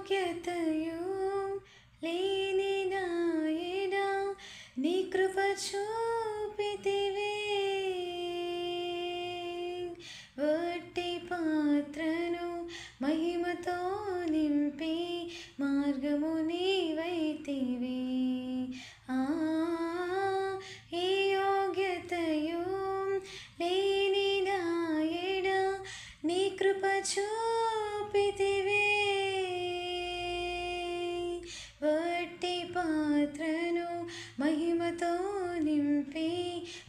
యోగ్యతయు లేని నాయన నీ కృప చూపితివే. వట్టి పాత్రను మహిమతో నింపి మార్గము నీవైతివి. ఈ యోగ్యతయు లేని నాయన నీ కృప చూపితివే. వట్టి పాత్రను మహిమతో నింపి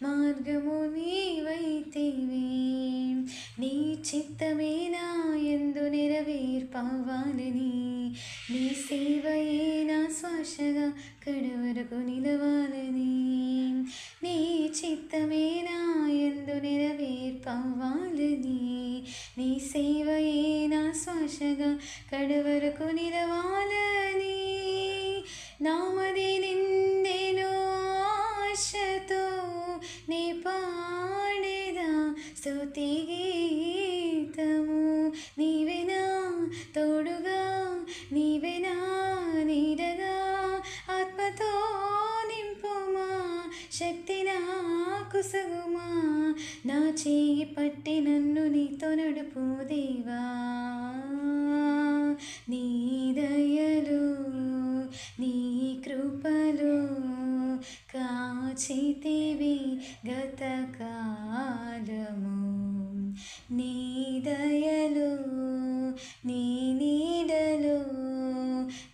మార్గము నీవైతివి. నీ చిత్తమే నా యందు నెరవేర్పవ్వాలని, నీ సేవయే నా శ్వాసగా కడవరకు నిలవాలని. నీ చిత్తమే నా యందు నెరవేర్పవ్వాలని, నీ సేవయే నా శ్వాసగా కడవరకు నిలవాలని. నామది నిందెను ఆశతో నీ పాడేదా స్తుతి గీతము. నీవెనా తోడుగా, నీవెనా నీడగా, ఆత్మతో నింపుమా, శక్తి నాకు సగుమా. నా చేయి పట్టి నన్ను నీతో నడుపు దేవా. నీ దయలు నీ కృపలు కాచితివి గతకాలము. నీ దయలు నీ నీడలు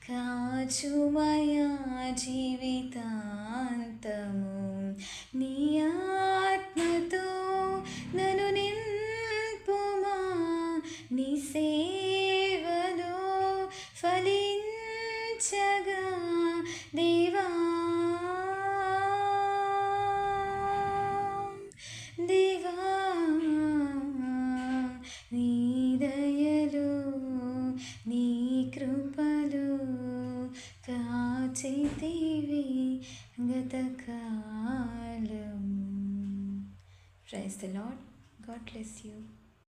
కాచుమయా జీవితాంతము. నీ ఆత్మతో నన్ను నింపుమా, నీ సేవలో ఫలించగా దేవా. దేవా నీ దయలు నీ కృపలు కాచితివి గతకాలం. Praise the Lord. God bless you.